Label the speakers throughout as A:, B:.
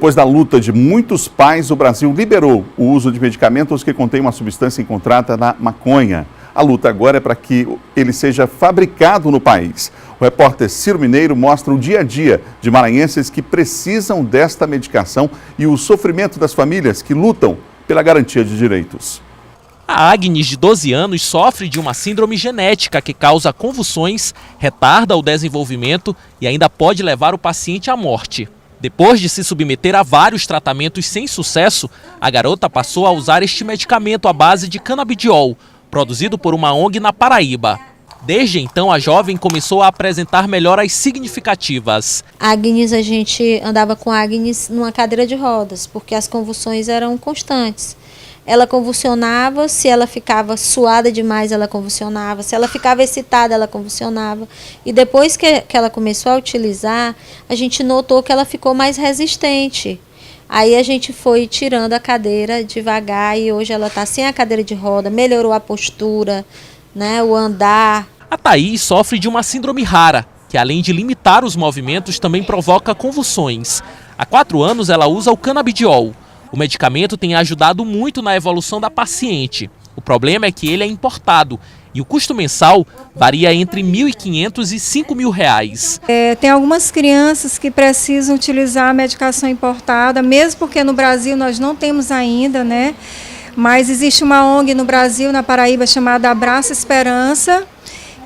A: Depois da luta de muitos pais, o Brasil liberou o uso de medicamentos que contêm uma substância encontrada na maconha. A luta agora é para que ele seja fabricado no país. O repórter Ciro Mineiro mostra o dia a dia de maranhenses que precisam desta medicação e o sofrimento das famílias que lutam pela garantia de direitos.
B: A Agnes, de 12 anos, sofre de uma síndrome genética que causa convulsões, retarda o desenvolvimento e ainda pode levar o paciente à morte. Depois de se submeter a vários tratamentos sem sucesso, a garota passou a usar este medicamento à base de canabidiol, produzido por uma ONG na Paraíba. Desde então, a jovem começou a apresentar melhoras significativas.
C: A gente andava com a Agnes numa cadeira de rodas, porque as convulsões eram constantes. Ela convulsionava, se ela ficava suada demais, ela convulsionava. Se ela ficava excitada, ela convulsionava. E depois que ela começou a utilizar, a gente notou que ela ficou mais resistente. Aí a gente foi tirando a cadeira devagar e hoje ela está sem a cadeira de roda, melhorou a postura, né, o andar.
B: A Thaís sofre de uma síndrome rara, que além de limitar os movimentos, também provoca convulsões. Há 4 anos ela usa o canabidiol. O medicamento tem ajudado muito na evolução da paciente. O problema é que ele é importado e o custo mensal varia entre R$ 1.500 e R$ 5.000.
D: Tem algumas crianças que precisam utilizar a medicação importada, mesmo porque no Brasil nós não temos ainda, né? Mas existe uma ONG no Brasil, na Paraíba, chamada Abraça Esperança,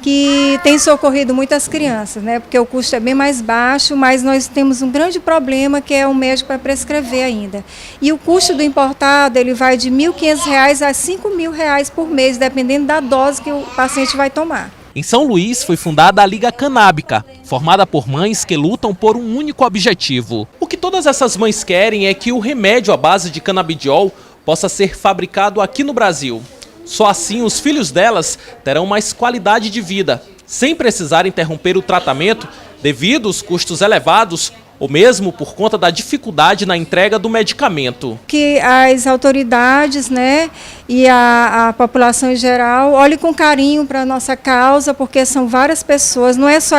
D: que tem socorrido muitas crianças, né? Porque o custo é bem mais baixo, mas nós temos um grande problema que é o médico para prescrever ainda. E o custo do importado, ele vai de R$ 1.500 a R$ 5.000 por mês, dependendo da dose que o paciente vai tomar.
B: Em São Luís foi fundada a Liga Canábica, formada por mães que lutam por um único objetivo. O que todas essas mães querem é que o remédio à base de canabidiol possa ser fabricado aqui no Brasil. Só assim os filhos delas terão mais qualidade de vida, sem precisar interromper o tratamento devido aos custos elevados ou mesmo por conta da dificuldade na entrega do medicamento.
D: Que as autoridades, né, e a população em geral olhem com carinho para a nossa causa, porque são várias pessoas, não é só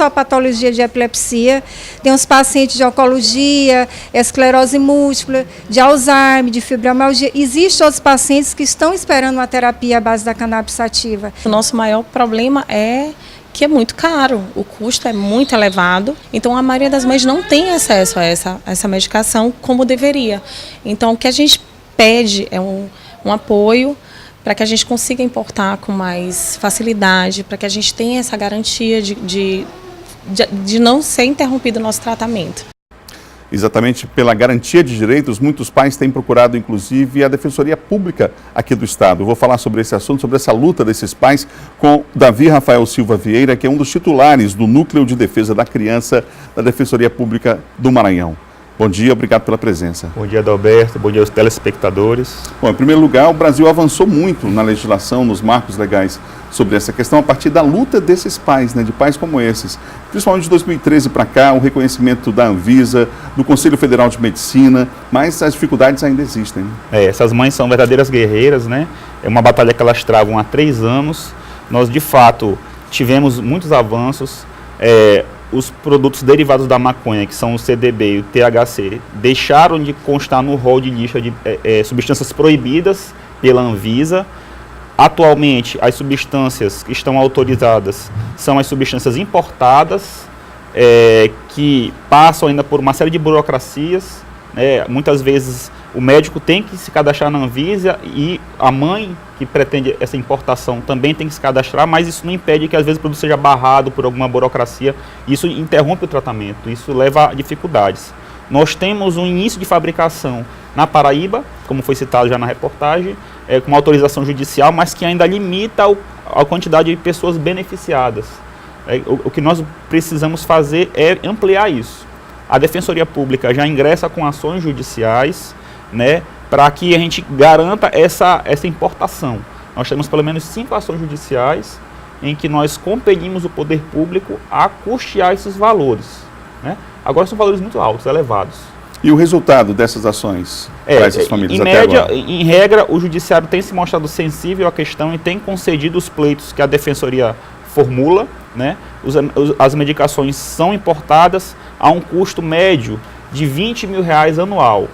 D: a patologia de epilepsia, tem os pacientes de oncologia, esclerose múltipla, de Alzheimer, de fibromialgia. Existem outros pacientes que estão esperando uma terapia à base da cannabis sativa.
E: O nosso maior problema é que é muito caro, o custo é muito elevado, então a maioria das mães não tem acesso a essa medicação como deveria. Então o que a gente pede é um apoio para que a gente consiga importar com mais facilidade, para que a gente tenha essa garantia de não ser interrompido o nosso tratamento.
A: Exatamente pela garantia de direitos, muitos pais têm procurado, inclusive, a Defensoria Pública aqui do Estado. Eu vou falar sobre esse assunto, sobre essa luta desses pais, com Davi Rafael Silva Vieira, que é um dos titulares do Núcleo de Defesa da Criança da Defensoria Pública do Maranhão. Bom dia, obrigado pela presença.
F: Bom dia, Adalberto, bom dia aos telespectadores.
A: Bom, em primeiro lugar, o Brasil avançou muito na legislação, nos marcos legais sobre essa questão, a partir da luta desses pais, né, de pais como esses. Principalmente de 2013 para cá, o reconhecimento da Anvisa, do Conselho Federal de Medicina, mas as dificuldades ainda existem.
F: Essas mães são verdadeiras guerreiras, né? É uma batalha que elas travam há 3 anos. Nós, de fato, tivemos muitos avanços. Os produtos derivados da maconha, que são o CDB e o THC, deixaram de constar no rol de lista de substâncias proibidas pela Anvisa. Atualmente, as substâncias que estão autorizadas são as substâncias importadas, que passam ainda por uma série de burocracias. Muitas vezes o médico tem que se cadastrar na Anvisa e a mãe que pretende essa importação também tem que se cadastrar, mas isso não impede que às vezes o produto seja barrado por alguma burocracia. Isso interrompe o tratamento, isso leva a dificuldades. Nós temos um início de fabricação na Paraíba, como foi citado já na reportagem, com uma autorização judicial, mas que ainda limita a quantidade de pessoas beneficiadas. O que nós precisamos fazer é ampliar isso. A Defensoria Pública já ingressa com ações judiciais, né, para que a gente garanta essa importação. Nós temos pelo menos 5 ações judiciais em que nós compelimos o poder público a custear esses valores, né? Agora são valores muito altos, elevados.
A: E o resultado dessas ações para essas famílias até agora?
F: Em regra, o Judiciário tem se mostrado sensível à questão e tem concedido os pleitos que a Defensoria formula, né? As medicações são importadas a um custo médio de R$20 mil anual.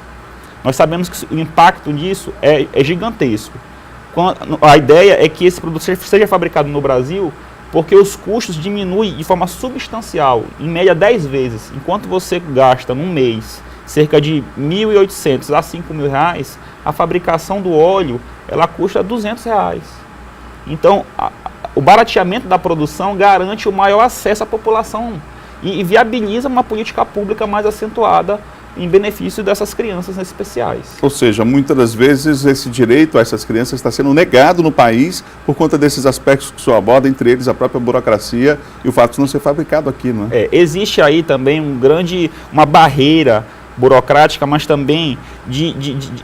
F: Nós sabemos que o impacto disso é gigantesco. A ideia é que esse produto seja fabricado no Brasil porque os custos diminuem de forma substancial, em média 10 vezes. Enquanto você gasta num mês cerca de R$1.800 a R$5.000, a fabricação do óleo ela custa R$200. Então, o barateamento da produção garante o maior acesso à população e viabiliza uma política pública mais acentuada em benefício dessas crianças especiais.
A: Ou seja, muitas das vezes esse direito a essas crianças está sendo negado no país por conta desses aspectos que o senhor aborda, entre eles a própria burocracia e o fato de não ser fabricado aqui, não é?
F: Existe aí também uma barreira burocrática, mas também de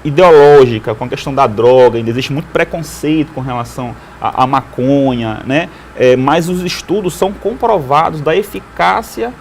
F: ideológica, com a questão da droga. Ainda existe muito preconceito com relação à maconha, né? Mas os estudos são comprovados da eficácia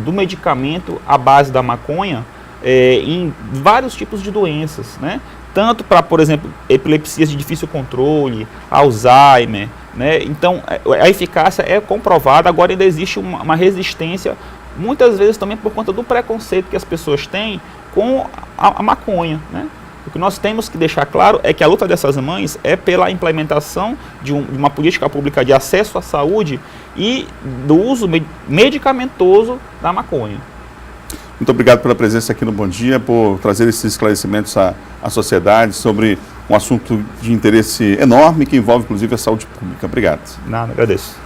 F: do medicamento à base da maconha em vários tipos de doenças, né? Tanto para, por exemplo, epilepsias de difícil controle, Alzheimer, né? Então, a eficácia é comprovada. Agora ainda existe uma resistência, muitas vezes também por conta do preconceito que as pessoas têm com a maconha, né? O que nós temos que deixar claro é que a luta dessas mães é pela implementação de uma política pública de acesso à saúde e do uso medicamentoso da maconha.
A: Muito obrigado pela presença aqui no Bom Dia, por trazer esses esclarecimentos à sociedade sobre um assunto de interesse enorme que envolve inclusive a saúde pública. Obrigado.
F: Nada, agradeço.